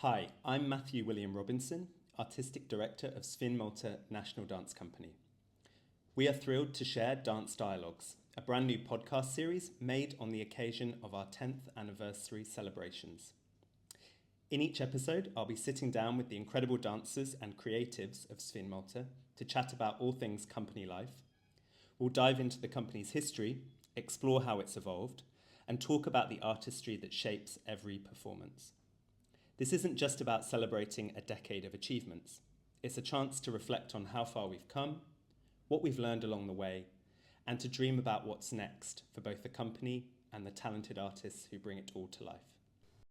Hi, I'm Matthew William Robinson, Artistic Director of ÞชืnMalta National Dance Company. We are thrilled to share Dance Dialogues, a brand new podcast series made on the occasion of our 10th anniversary celebrations. In each episode, I'll be sitting down with the incredible dancers and creatives of ÞชืnMalta to chat about all things company life. We'll dive into the company's history, explore how it's evolved, and talk about the artistry that shapes every performance. This isn't just about celebrating a decade of achievements. It's a chance to reflect on how far we've come, what we've learned along the way, and to dream about what's next for both the company and the talented artists who bring it all to life.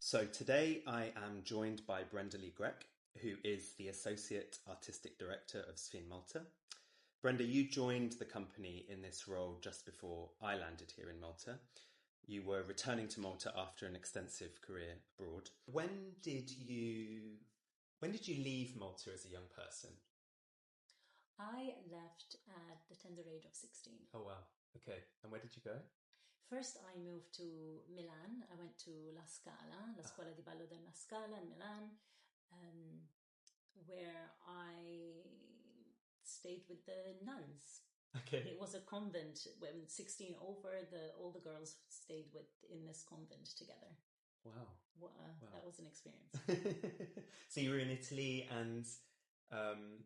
So today I am joined by Brenda Grech, who is the Associate Artistic Director of ÞชืnMalta. Brenda, you joined the company in this role just before I landed here in Malta. You were returning to Malta after an extensive career abroad. When did you leave Malta as a young person? I left at the tender age of 16. Oh wow. Okay. And where did you go? First, I moved to Milan. I went to La Scala, La Scuola di Ballo della Scala in Milan, where I stayed with the nuns. Okay. It was a convent. When 16 over, all the girls stayed in this convent together. Wow. Wow. That was an experience. So you were in Italy, and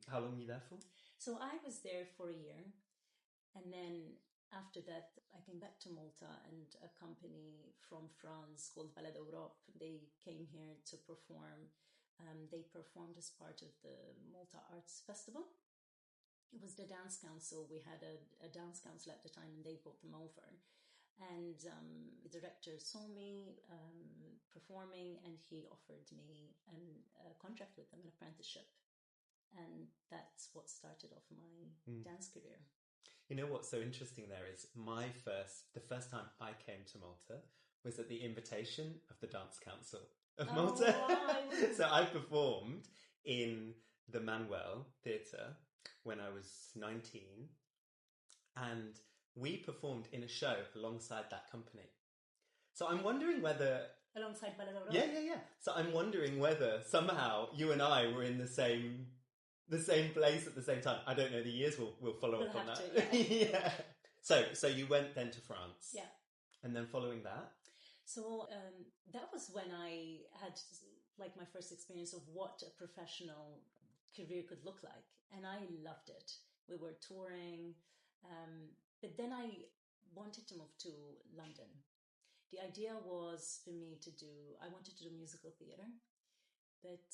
how long were you there for? So I was there for a year, and then after that, I came back to Malta, and a company from France called Ballet d'Europe, they came here to perform. They performed as part of the Malta Arts Festival. It was the dance council. We had a dance council at the time, and they brought them over. And the director saw me performing, and he offered me a contract with them, an apprenticeship. And that's what started off my dance career. You know what's so interesting there is the first time I came to Malta was at the invitation of the Dance Council of Malta. Wow. So I performed in the Manuel Theatre when I was 19, and we performed in a show alongside that company. So I'm wondering whether... Alongside Ballet d'Europe? Yeah. So I'm wondering whether somehow you and I were in the same place at the same time. I don't know, the years will follow up on that. Yeah. So you went then to France. Yeah. And then following that? So that was when I had like my first experience of what a professional career could look like. And I loved it. We were touring. But then I wanted to move to London. The idea was for me I wanted to do musical theatre. But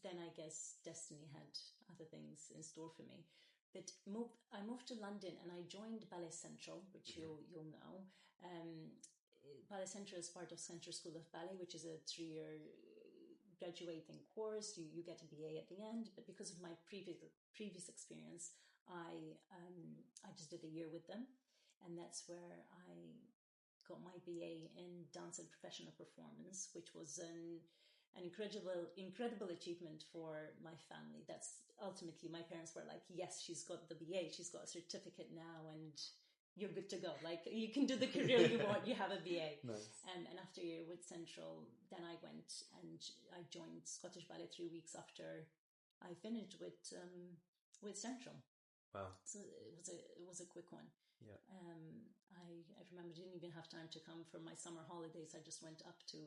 then I guess destiny had other things in store for me. But I moved to London, and I joined Ballet Central, which you'll know. Ballet Central is part of Central School of Ballet, which is a 3-year graduating course. You get a BA at the end. But because of my previous experience, I just did a year with them, and that's where I got my BA in dance and professional performance, which was an incredible achievement for my family. That's ultimately, my parents were like, yes, she's got the BA, she's got a certificate now, and you're good to go. Like, you can do the career you want, you have a BA. Nice. And after a year with Central, then I went and I joined Scottish Ballet 3 weeks after I finished with Central. Wow. So it was a quick one. Yeah. I remember I didn't even have time to come for my summer holidays. I just went up to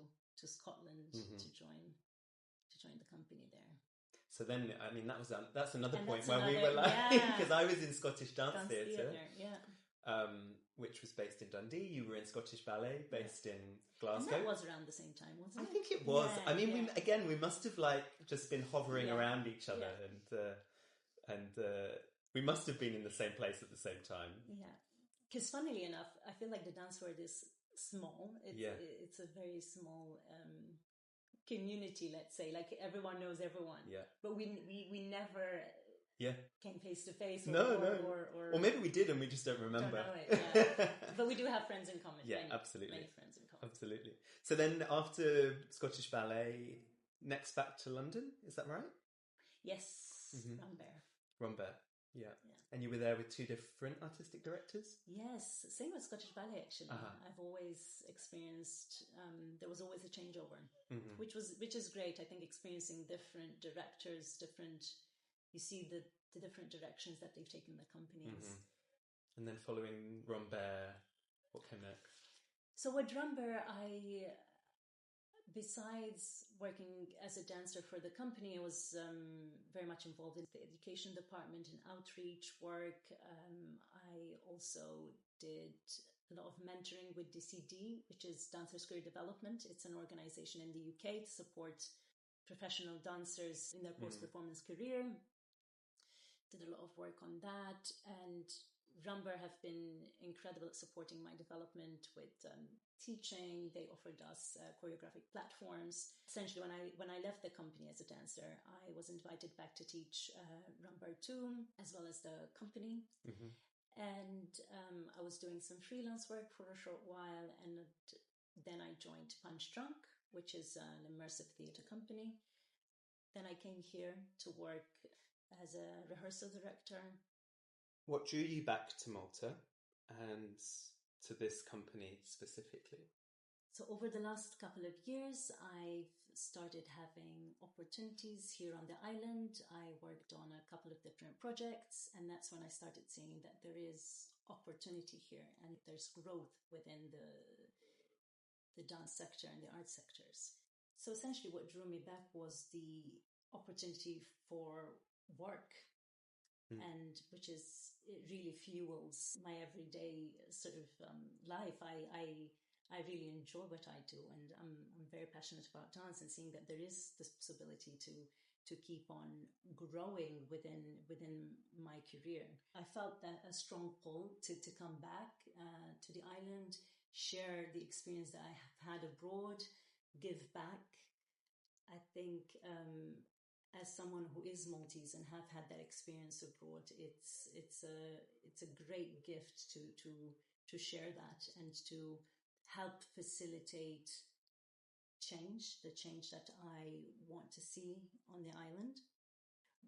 Scotland to join the company there. So then, I mean, that's another And point that's where we another- were like, yeah. because I was in Scottish Dance Theatre, yeah. which was based in Dundee. You were in Scottish Ballet, based in And Glasgow. that was around the same time, wasn't it? I think it was. Yeah, I mean, yeah. we must have like just been hovering around each other, and we must have been in the same place at the same time. Yeah, because funnily enough, I feel like the dance world is small. It's a very small community, let's say. Like, everyone knows everyone. Yeah. But we never came face to face. Or maybe we did and we just don't remember. Don't know it, yeah. But we do have friends in common. Yeah, absolutely. Many friends in common. Absolutely. So then after Scottish Ballet, next back to London, is that right? Yes, Mm-hmm. Rambert. Rambert. Yeah. Yeah. And you were there with two different artistic directors? Yes, same with Scottish Ballet actually. Uh-huh. I've always experienced, there was always a changeover, Mm-hmm. which is great. I think experiencing different directors, you see the different directions that they've taken the companies. Mm-hmm. And then following Rambert, what came next? So with Drumber, besides working as a dancer for the company, I was very much involved in the education department and outreach work. I also did a lot of mentoring with DCD, which is Dancers Career Development. It's an organization in the UK to support professional dancers in their post-performance career. Did a lot of work on that, and Rumber have been incredible at supporting my development with teaching. They offered us choreographic platforms. Essentially, when I left the company as a dancer, I was invited back to teach Rumber 2, as well as the company. Mm-hmm. And I was doing some freelance work for a short while, and then I joined Punch Drunk, which is an immersive theatre company. Then I came here to work as a rehearsal director. What drew you back to Malta and to this company specifically? So over the last couple of years, I've started having opportunities here on the island. I worked on a couple of different projects, and that's when I started seeing that there is opportunity here and there's growth within the dance sector and the art sectors. So essentially what drew me back was the opportunity for work, and which is, it really fuels my everyday sort of life. I really enjoy what I do, and I'm very passionate about dance, and seeing that there is this possibility to keep on growing within my career. I felt that a strong pull to come back to the island, share the experience that I have had abroad, give back. I think as someone who is Maltese and have had that experience abroad, it's a great gift to share that and to help facilitate the change that I want to see on the island.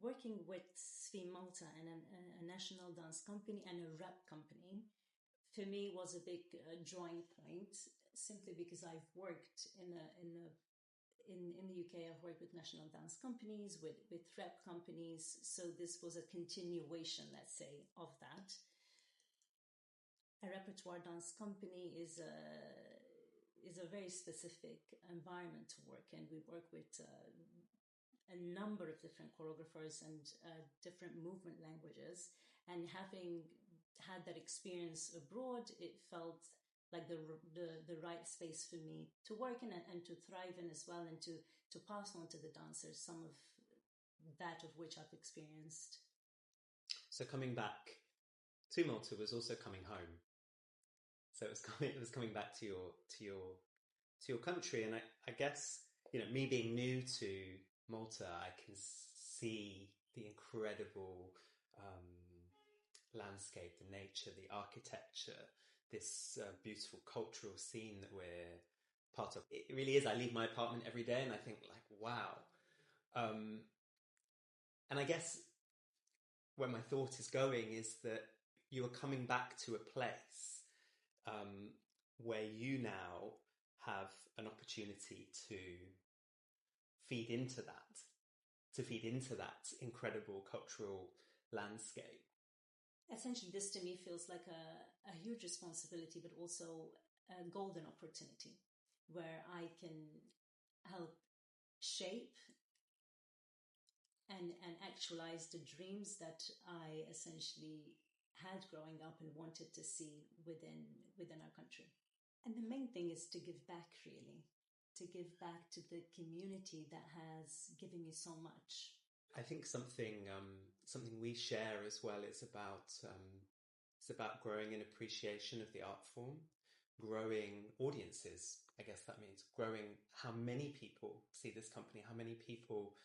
Working with ዄfinMalta and a national dance company and a rep company, for me was a big drawing point, simply because I've worked in the UK, I've worked with national dance companies, with rep companies, so this was a continuation, let's say, of that. A repertoire dance company is a very specific environment to work in. We work with a number of different choreographers and different movement languages, and having had that experience abroad, it felt like the right space for me to work in and to thrive in as well, and to pass on to the dancers some of that of which I've experienced. So coming back to Malta was also coming home. So it was coming back to your country, and I guess, me being new to Malta, I can see the incredible landscape, the nature, the architecture, this beautiful cultural scene that we're part of. It really is. I leave my apartment every day and I think, like, wow. And I guess where my thought is going is that you are coming back to a place where you now have an opportunity to feed into that incredible cultural landscape. Essentially, this to me feels like a huge responsibility, but also a golden opportunity where I can help shape and actualize the dreams that I essentially had growing up and wanted to see within our country. And the main thing is to give back, really, to give back to the community that has given me so much. I think something we share as well is about growing an appreciation of the art form, growing audiences. I guess that means growing how many people see this company, how many people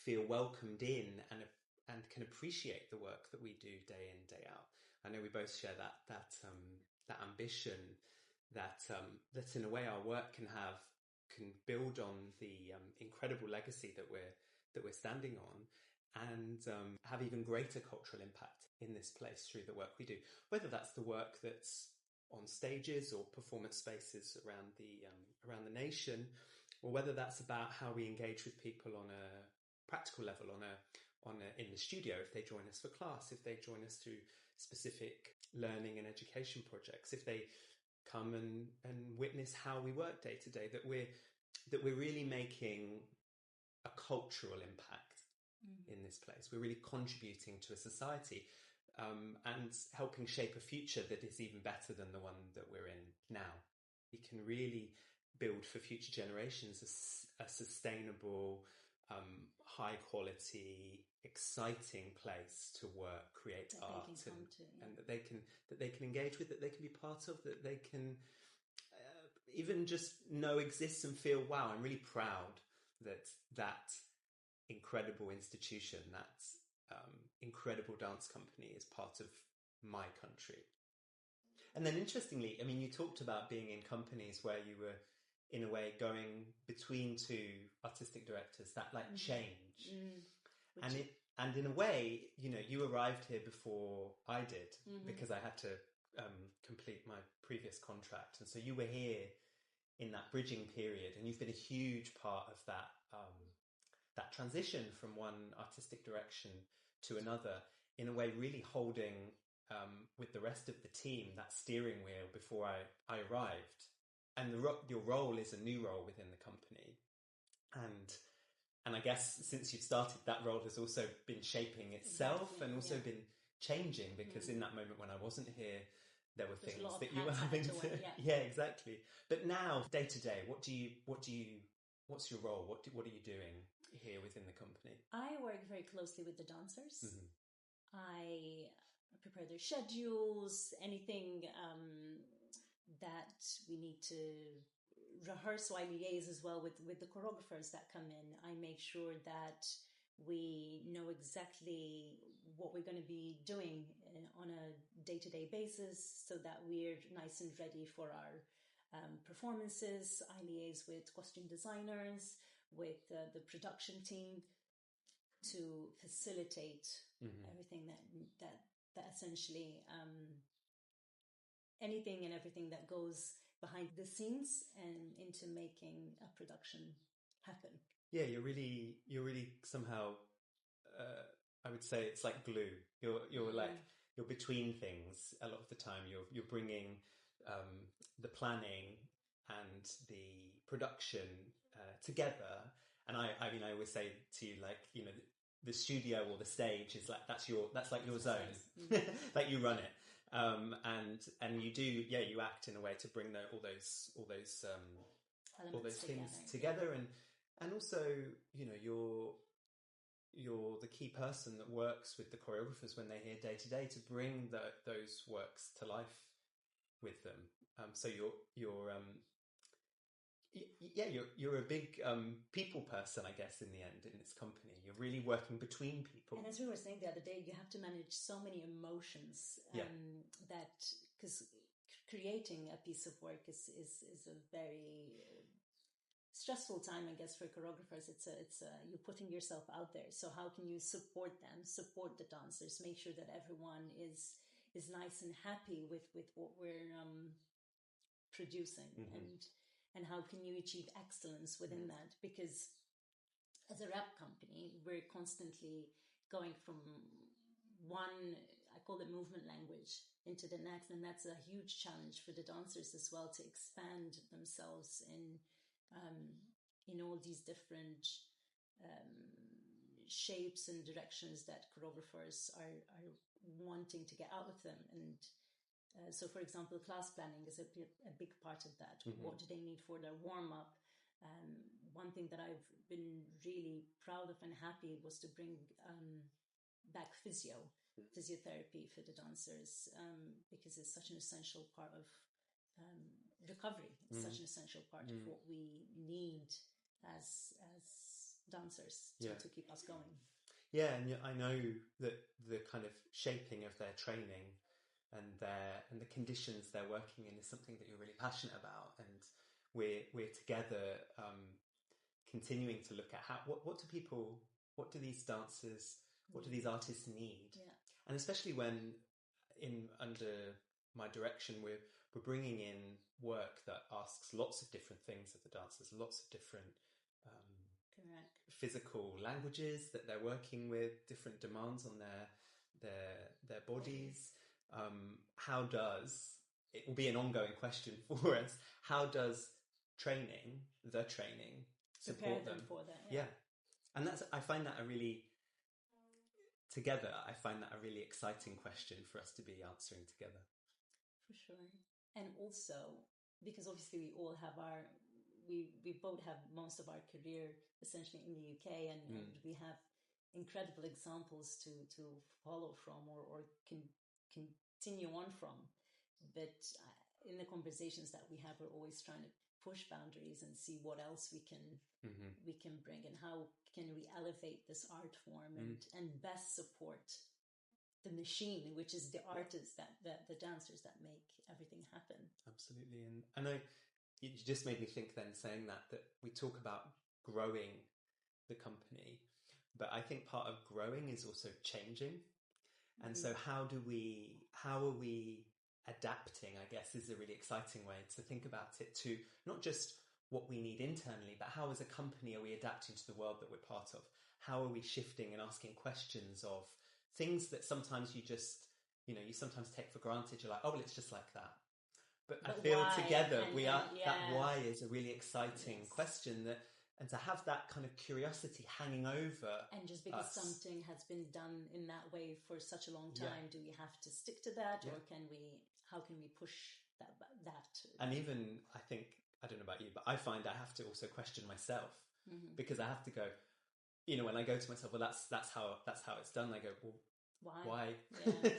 feel welcomed in and can appreciate the work that we do day in, day out. I know we both share that ambition that in a way our work can build on the incredible legacy that we're standing on. and have even greater cultural impact in this place through the work we do. Whether that's the work that's on stages or performance spaces around the nation, or whether that's about how we engage with people on a practical level, in the studio, if they join us for class, if they join us through specific learning and education projects, if they come and witness how we work day to day, that we're really making a cultural impact in this place. We're really contributing to a society and helping shape a future that is even better than the one that we're in now. We can really build for future generations a sustainable, high quality, exciting place to work, create art, and that they can engage with, that they can be part of, that they can even just know exists and feel, wow, I'm really proud that incredible institution, that incredible dance company is part of my country. And then interestingly, I mean, you talked about being in companies where you were, in a way, going between two artistic directors, that like change. And in a way, you know, you arrived here before I did, because I had to complete my previous contract. And so you were here in that bridging period, and you've been a huge part of that transition from one artistic direction to another, in a way really holding with the rest of the team that steering wheel before I arrived. And your role is a new role within the company, and I guess since you've started, that role has also been shaping itself and also been changing, because in that moment when I wasn't here, there were things that you were having to exactly. But now, day to day, what's your role? What are you doing here within the company? I work very closely with the dancers. I prepare their schedules, anything that we need to rehearse. So I liaise as well with the choreographers that come in. I make sure that we know exactly what we're going to be doing on a day-to-day basis, so that we're nice and ready for our performances. I liaise with costume designers, with the production team, to facilitate everything that essentially anything and everything that goes behind the scenes and into making a production happen. Yeah, you're really somehow, I would say it's like glue. You're like, you're between things a lot of the time. You're bringing the planning and the production together. And I mean, I always say to you, like, you know, the studio or the stage is like, that's like your zone, like you run it. And you do, you act in a way to bring all those things together, and also, you know, you're the key person that works with the choreographers when they're here day to day to bring those works to life with them. So you're a big people person, I guess, in the end, in this company. You're really working between people. And as we were saying the other day, you have to manage so many emotions that, because creating a piece of work is a very stressful time, I guess, for choreographers. It's you're putting yourself out there. So how can you support them, support the dancers, make sure that everyone is nice and happy with what we're producing, and how can you achieve excellence within that? Because as a rap company, we're constantly going from one, I call it movement language, into the next, and that's a huge challenge for the dancers as well, to expand themselves in all these different shapes and directions that choreographers are wanting to get out of them. And so, for example, class planning is a big part of that. What do they need for their warm-up? One thing that I've been really proud of and happy was to bring back physiotherapy for the dancers, because it's such an essential part of recovery. It's such an essential part of what we need as dancers to keep us going. Yeah, and I know that the kind of shaping of their training and the conditions they're working in is something that you're really passionate about, and we're together continuing to look at what do people what do these dancers, what do these artists need? Yeah. And especially when under my direction, we're bringing in work that asks lots of different things of the dancers, lots of different Correct. physical languages that they're working with, different demands on their bodies. How does, it will be an ongoing question for us, how does the training support Prepare them for that? Yeah. And I find that a really exciting question for us to be answering together. For sure. And also, because obviously we all have we both have most of our career essentially in the UK, and we have incredible examples to follow from or continue on from. But in the conversations that we have, we're always trying to push boundaries and see what else we can bring, and how can we elevate this art form and best support the machine, which is the artists, that the dancers that make everything happen. Absolutely. And I know you just made me think then, saying that we talk about growing the company, but I think part of growing is also changing. And so how are we adapting, I guess, is a really exciting way to think about it, to not just what we need internally, but how as a company are we adapting to the world that we're part of? How are we shifting and asking questions of things that sometimes you sometimes take for granted. You're like, oh, well, it's just like that. But I feel why? together Yeah. that why is a really exciting question, and to have that kind of curiosity hanging over. And just because something has been done in that way for such a long time, do we have to stick to that, or how can we push that? And even, I think, I don't know about you, but I find I have to also question myself, because I have to go, when I go to myself, well, that's how it's done. I go, well, why? Yeah.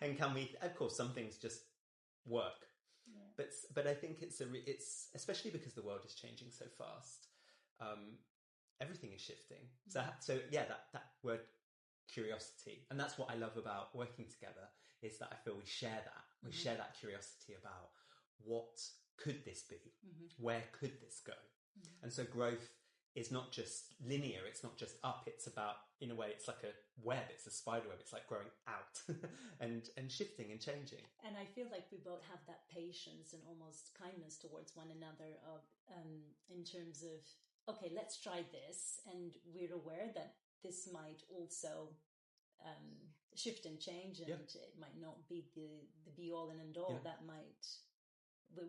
and can we? Of course, some things just work, but I think it's especially because the world is changing so fast. Everything is shifting. So that word curiosity, and that's what I love about working together, is that I feel we share that. We share that curiosity about what could this be? Where could this go? And so growth is not just linear, it's not just up, it's about, in a way, it's like a web, it's a spider web, it's like growing out and shifting and changing. And I feel like we both have that patience and almost kindness towards one another of in terms of, okay, let's try this, and we're aware that this might also shift and change, and it might not be the be all and end all. That might,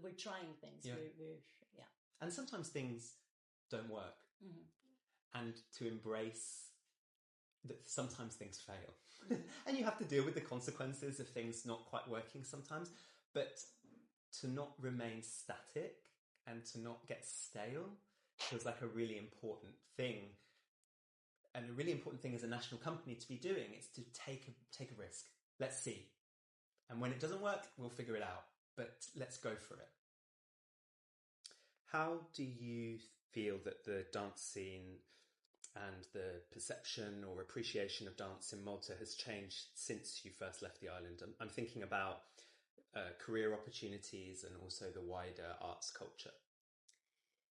we're trying things. We're and sometimes things don't work. And to embrace that sometimes things fail. And you have to deal with the consequences of things not quite working sometimes, but to not remain static and to not get stale feels like a really important thing. And a really important thing as a national company to be doing is to take a risk. Let's see. And when it doesn't work, we'll figure it out. But let's go for it. How do you feel that the dance scene and the perception or appreciation of dance in Malta has changed since you first left the island? I'm thinking about career opportunities and also the wider arts culture.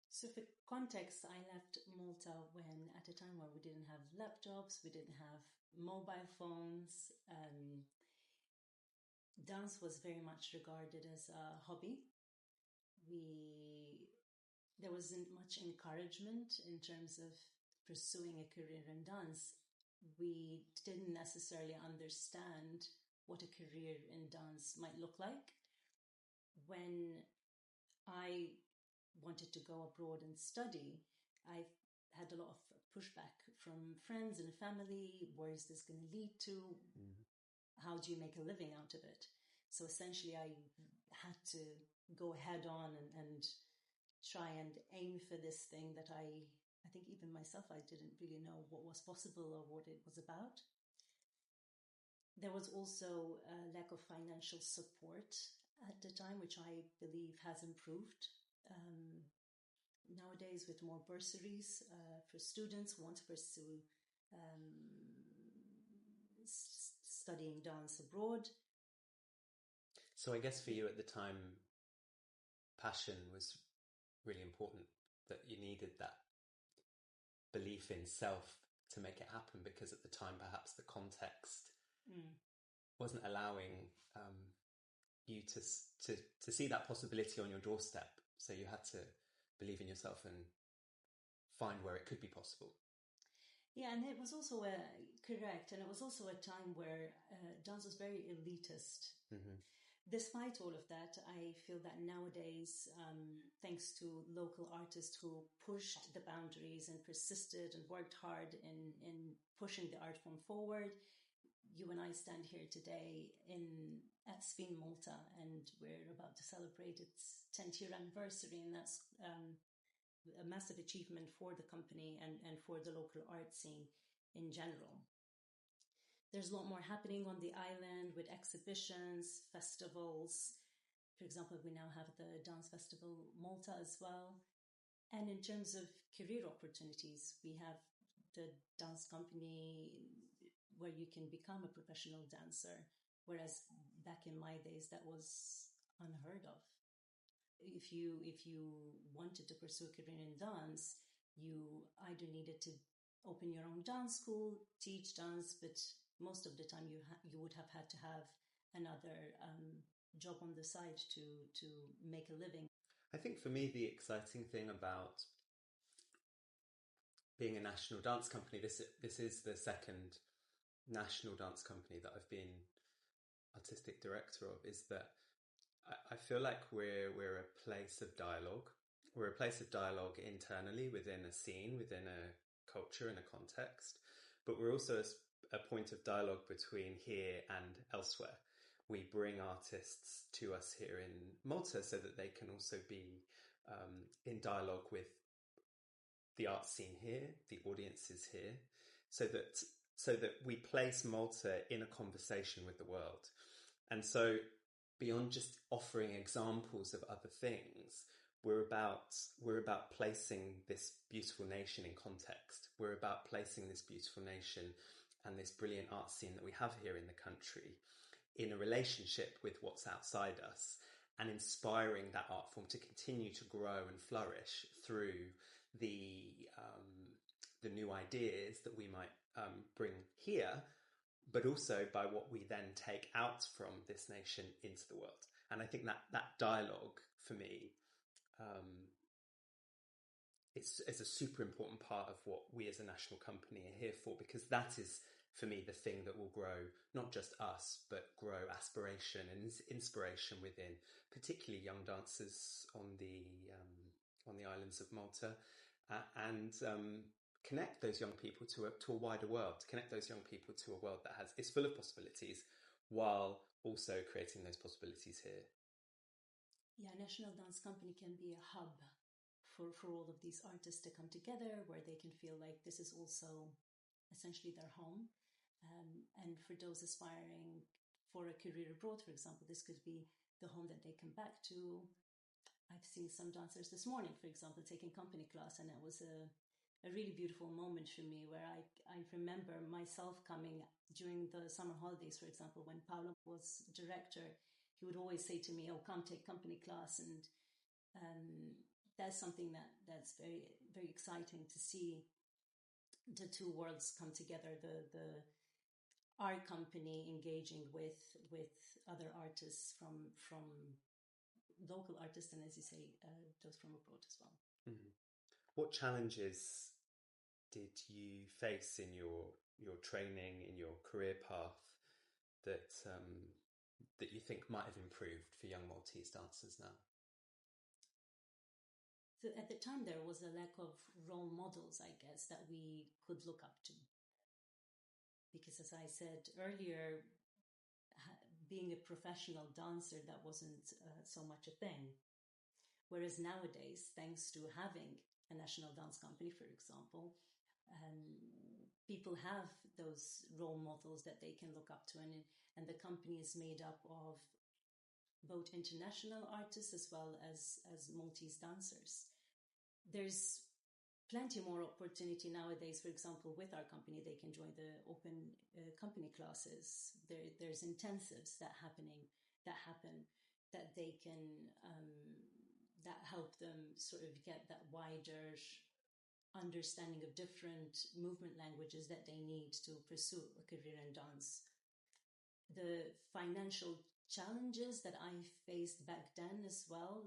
So for context, I left Malta at a time where we didn't have laptops, we didn't have mobile phones. Dance was very much regarded as a hobby. There wasn't much encouragement in terms of pursuing a career in dance. We didn't necessarily understand what a career in dance might look like. When I wanted to go abroad and study, I had a lot of pushback from friends and family. Where is this going to lead to? How do you make a living out of it? So essentially I had to go head on and try and aim for this thing that I think even myself, I didn't really know what was possible or what it was about. There was also a lack of financial support at the time, which I believe has improved. Nowadays, with more bursaries for students who want to pursue studying dance abroad. So I guess for you at the time, passion was really important, that you needed that belief in self make it happen, because at the time perhaps the context wasn't allowing you to see that possibility on your doorstep. So you had to believe in yourself and find where it could be possible. Yeah, and it was also correct, and it was also a time where dance was very elitist. Mm-hmm. Despite all of that, I feel that nowadays, thanks to local artists who pushed the boundaries and persisted and worked hard in pushing the art form forward, you and I stand here today at ÄÄFSFINMalta, and we're about to celebrate its 10th year anniversary, and that's a massive achievement for the company and for the local art scene in general. There's a lot more happening on the island with exhibitions, festivals. For example, we now have the Dance Festival Malta as well. And in terms of career opportunities, we have the dance company where you can become a professional dancer, whereas back in my days, that was unheard of. If you wanted to pursue a career in dance, you either needed to open your own dance school, teach dance, but most of the time you would have had to have another job on the side to make a living. I think for me the exciting thing about being a national dance company, this is the second national dance company that I've been artistic director of, is that I feel like we're a place of dialogue. We're a place of dialogue internally within a scene, within a culture and a context, but we're also a point of dialogue between here and elsewhere. We bring artists to us here in Malta so that they can also be in dialogue with the art scene here, the audiences here, so that we place Malta in a conversation with the world. And so beyond just offering examples of other things, we're about placing this beautiful nation in context. We're about placing this beautiful nation and this brilliant art scene that we have here in the country in a relationship with what's outside us, and inspiring that art form to continue to grow and flourish through the new ideas that we might bring here, but also by what we then take out from this nation into the world. And I think that dialogue for me it's a super important part of what we as a national company are here for, because that is for me the thing that will grow not just us, but grow aspiration and inspiration within particularly young dancers on the islands of Malta, and connect those young people to a wider world, connect those young people to a world that is full of possibilities, while also creating those possibilities here. Yeah, National Dance Company can be a hub for all of these artists to come together, where they can feel like this is also essentially their home. And for those aspiring for a career abroad, for example, this could be the home that they come back to. I've seen some dancers this morning, for example, taking company class, and it was a really beautiful moment for me, where I remember myself coming during the summer holidays, for example, when Paolo was director. He would always say to me, "Oh, come take company class," and that's something that's very, very exciting to see the two worlds come together. The art company engaging with other artists from local artists, and as you say, those from abroad as well. Mm-hmm. What challenges did you face in your training, in your career path, that you think might have improved for young Maltese dancers now? So at the time, there was a lack of role models, I guess, that we could look up to. Because as I said earlier, being a professional dancer, that wasn't so much a thing. Whereas nowadays, thanks to having a national dance company, for example, people have those role models that they can look up to, and the company is made up of both international artists as well as Maltese dancers. There's plenty more opportunity nowadays. For example, with our company, they can join the open company classes. There's intensives that happen that they can that help them sort of get that wider understanding of different movement languages that they need to pursue a career in dance. The financial challenges that I faced back then as well,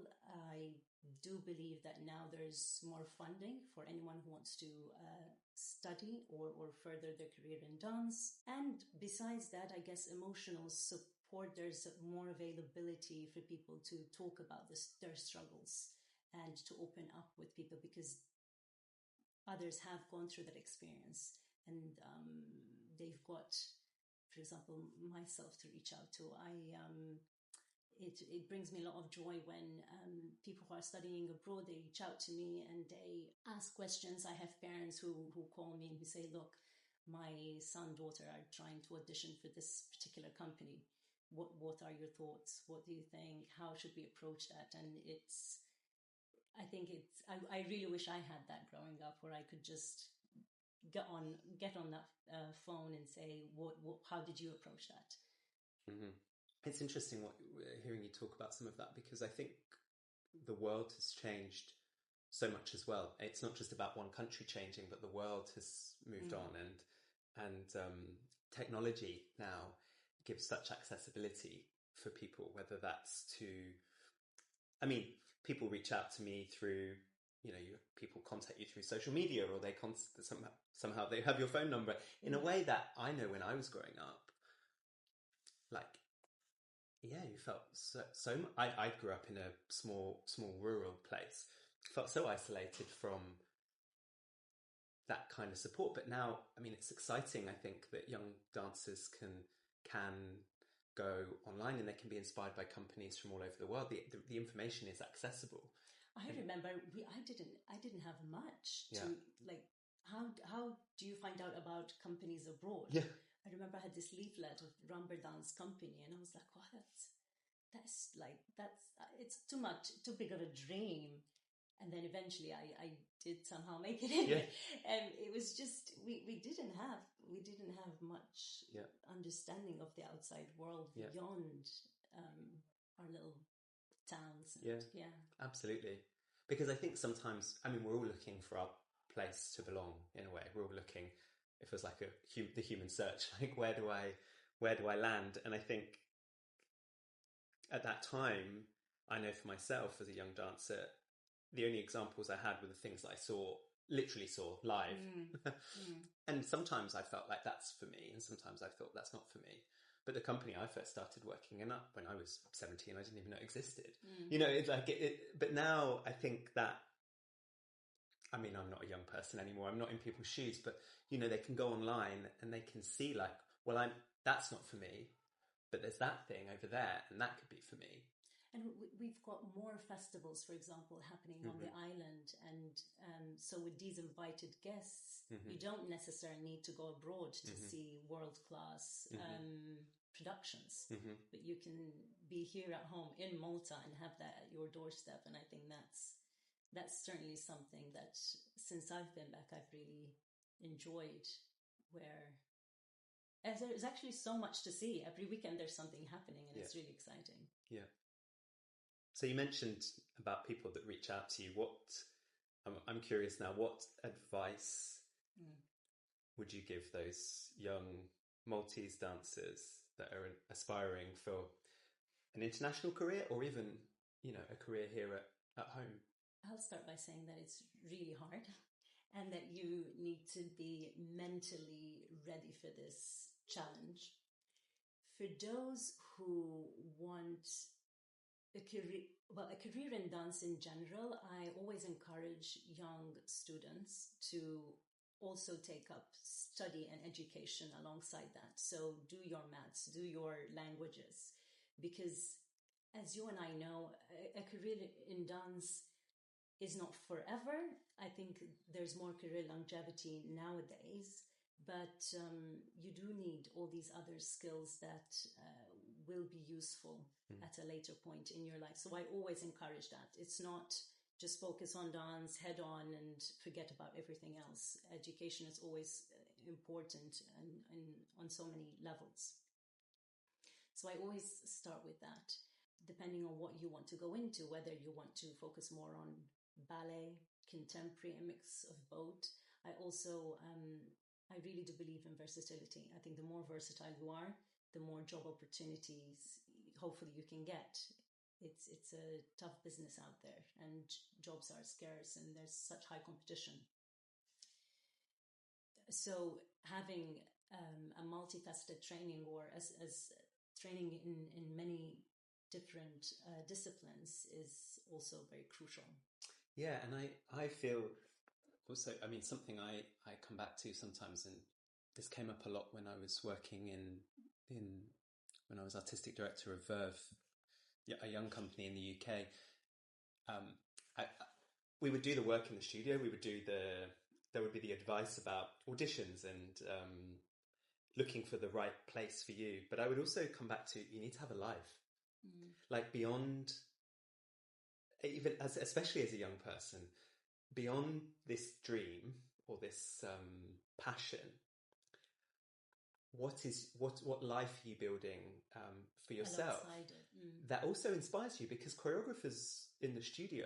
I do believe that now there's more funding for anyone who wants to study or further their career in dance. And besides that, I guess emotional support, there's more availability for people to talk about their struggles and to open up with people, because others have gone through that experience, and they've got, for example, myself to reach out to. It brings me a lot of joy when people who are studying abroad, they reach out to me and they ask questions. I have parents who call me and who say, look, my son, daughter are trying to audition for this particular company. What are your thoughts? What do you think? How should we approach that? And I really wish I had that growing up, where I could just get on that phone and say, how did you approach that? Mm-hmm. It's interesting hearing you talk about some of that, because I think the world has changed so much as well. It's not just about one country changing, but the world has moved on, and technology now gives such accessibility for people, whether that's people reach out to me through, people contact you through social media, or they somehow they have your phone number in a way that I know when I was growing up, you felt so I grew up in a small rural place, felt so isolated from that kind of support. But now, it's exciting, I think, that young dancers can go online and they can be inspired by companies from all over the world. The information is accessible. I remember I didn't have much to how do you find out about companies abroad? Yeah. I remember I had this leaflet of Rumber Dance Company, and I was like, wow, that's it's too big of a dream. And then eventually I did somehow make it in. Yeah. And it was just, we didn't have much understanding of the outside world beyond our little towns. Yeah, absolutely. Because I think sometimes, we're all looking for our place to belong in a way. We're all looking, if it's like the human search, like where do I land? And I think at that time, I know for myself as a young dancer, the only examples I had were the things that I literally saw live. And sometimes I felt like that's for me, and sometimes I thought that's not for me. But the company I first started working in when I was 17, I didn't even know it existed. It's like but now I think that, I'm not a young person anymore. I'm not in people's shoes, but they can go online and they can see that's not for me, but there's that thing over there and that could be for me. And we've got more festivals, for example, happening on the island. And so with these invited guests, you don't necessarily need to go abroad to see world-class productions. But you can be here at home in Malta and have that at your doorstep. And I think that's certainly something that, since I've been back, I've really enjoyed, where there's actually so much to see. Every weekend there's something happening, and it's really exciting. Yeah. So you mentioned about people that reach out to you. I'm curious now, what advice would you give those young Maltese dancers that are aspiring for an international career, or even, a career here at home? I'll start by saying that it's really hard, and that you need to be mentally ready for this challenge. For those who want a career in dance in general, I always encourage young students to also take up study and education alongside that. So do your maths, do your languages, because as you and I know, a career in dance is not forever. I think there's more career longevity nowadays, but you do need all these other skills that will be useful at a later point in your life. So I always encourage that. It's not just focus on dance head on and forget about everything else. Education is always important and on so many levels. So I always start with that, depending on what you want to go into, whether you want to focus more on ballet, contemporary, a mix of both. I also, I really do believe in versatility. I think the more versatile you are, the more job opportunities hopefully you can get. It's a tough business out there, and jobs are scarce, and there's such high competition. So having a multifaceted training, or as training in many different disciplines, is also very crucial. Yeah, and I feel also, I mean, something I come back to sometimes, and this came up a lot when I was working when I was artistic director of Verve, a young company in the UK. We would do the work in the studio. There would be the advice about auditions and looking for the right place for you. But I would also come back to, you need to have a life, like beyond, even especially as a young person, beyond this dream or this passion. What life are you building for yourself that also inspires you? Because choreographers in the studio,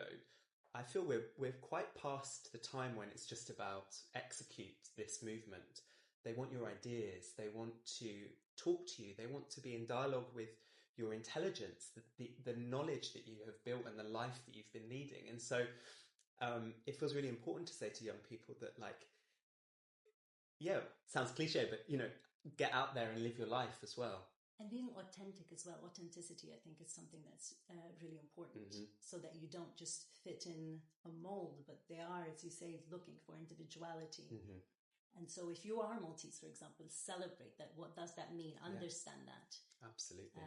I feel we're quite past the time when it's just about execute this movement. They want your ideas. They want to talk to you. They want to be in dialogue with your intelligence, the knowledge that you have built and the life that you've been leading. And so it feels really important to say to young people that, like, yeah, sounds cliche, but, you know, get out there and live your life as well. And being authentic as well. Authenticity, I think, is something that's really important, so that you don't just fit in a mold, but they are, as you say, looking for individuality. And so if you are Maltese, for example, celebrate that. What does that mean? Understand that. Absolutely.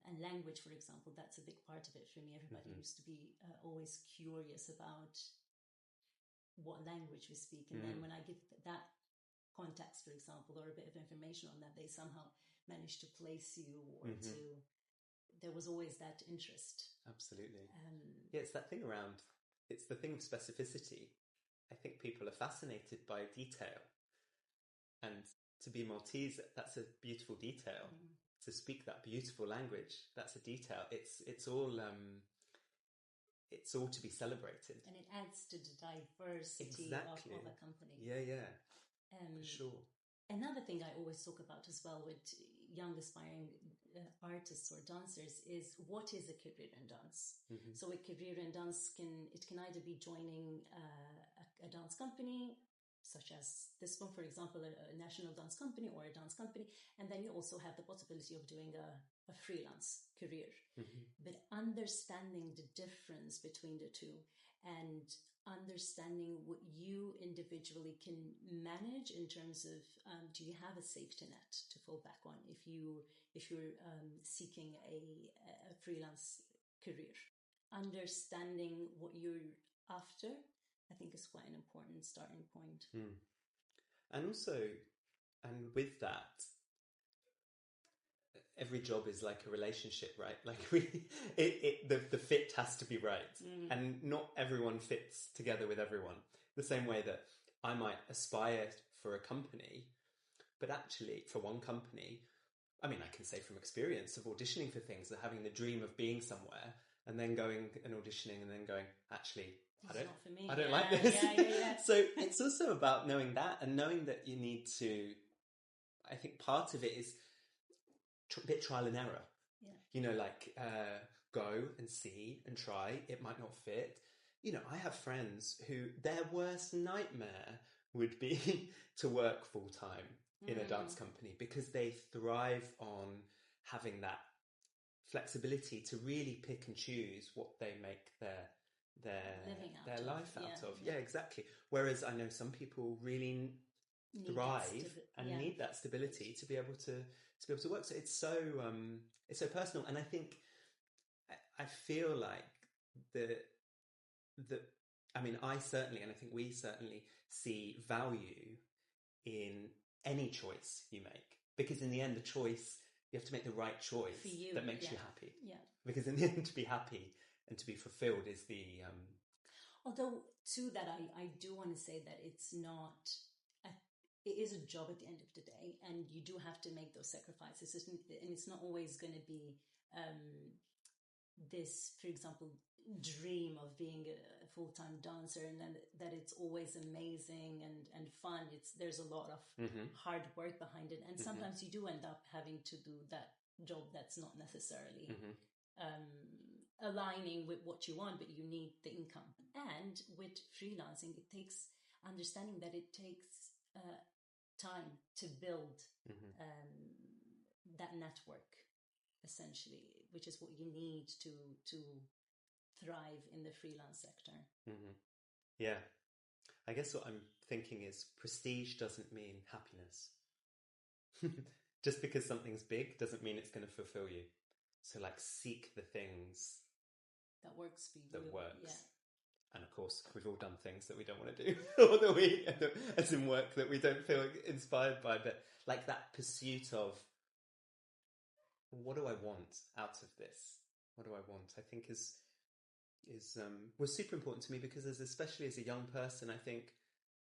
And language, for example, that's a big part of it for me. Everybody used to be always curious about what language we speak. And then when I give that context, for example, or a bit of information on that, they somehow manage to place you, or there was always that interest. Absolutely. Yeah, it's that thing around, it's the thing of specificity. I think people are fascinated by detail, and to be Maltese, that's a beautiful detail. To speak that beautiful language, that's a detail. It's all to be celebrated, and it adds to the diversity of a company. Yeah, for sure. Another thing I always talk about as well with young aspiring artists or dancers is, what is a career in dance? So a career in dance can either be joining a dance company, such as this one, for example, a national dance company or a dance company, and then you also have the possibility of doing a freelance career. But understanding the difference between the two, and understanding what you individually can manage in terms of, do you have a safety net to fall back on if you're seeking a freelance career? Understanding what you're after, I think, is quite an important starting point. And also, and with that, every job is like a relationship, right? Like the fit has to be right, and not everyone fits together with everyone. The same way that I might aspire for a company, but actually for one company, I mean, I can say from experience of auditioning for things, that having the dream of being somewhere and then going and auditioning and then going, actually, I don't like this. Yeah. So it's also about knowing that, and knowing that you need to, I think part of it is a bit trial and error. You know, like go and see and try. It might not fit. You know, I have friends who their worst nightmare would be to work full time in a dance company, because they thrive on having that flexibility to really pick and choose what they make their life out of. Yeah, exactly. Whereas I know some people really thrive and need that stability to be able to work. So it's so personal, and I think I feel like I mean, I certainly, and I think we certainly see value in any choice you make, because in the end, the choice, you have to make the right choice that makes you happy. Because in the end, to be happy and to be fulfilled is the. Although to that, I do want to say that it's not. It is a job at the end of the day, and you do have to make those sacrifices, and it's not always going to be this, for example, dream of being a full-time dancer, and then that it's always amazing and fun. There's a lot of hard work behind it, and sometimes you do end up having to do that job that's not necessarily aligning with what you want, but you need the income. And with freelancing, it takes understanding that it takes time to build that network, essentially, which is what you need to thrive in the freelance sector. Yeah. I guess what I'm thinking is prestige doesn't mean happiness. Just because something's big doesn't mean it's going to fulfill you. So like seek the things that works for you. That works. Yeah. And of course, we've all done things that we don't want to do, or that we, as in work, that we don't feel inspired by. But like that pursuit of, what do I want out of this? What do I want? I think was super important to me, because especially as a young person, I think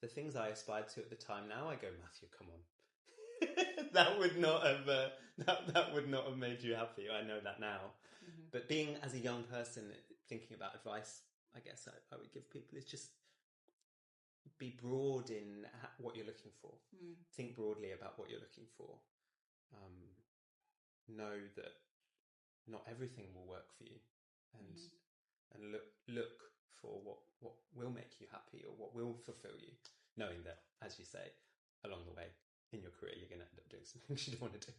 the things I aspired to at the time, now I go, Matthew, come on. That would not have that would not have made you happy. I know that now. But being as a young person, thinking about advice, I guess I would give people is just be broad in what you're looking for. Think broadly about what you're looking for. Know that not everything will work for you, and look for what will make you happy or what will fulfill you, knowing that, as you say, along the way in your career, you're going to end up doing some things you don't want to do.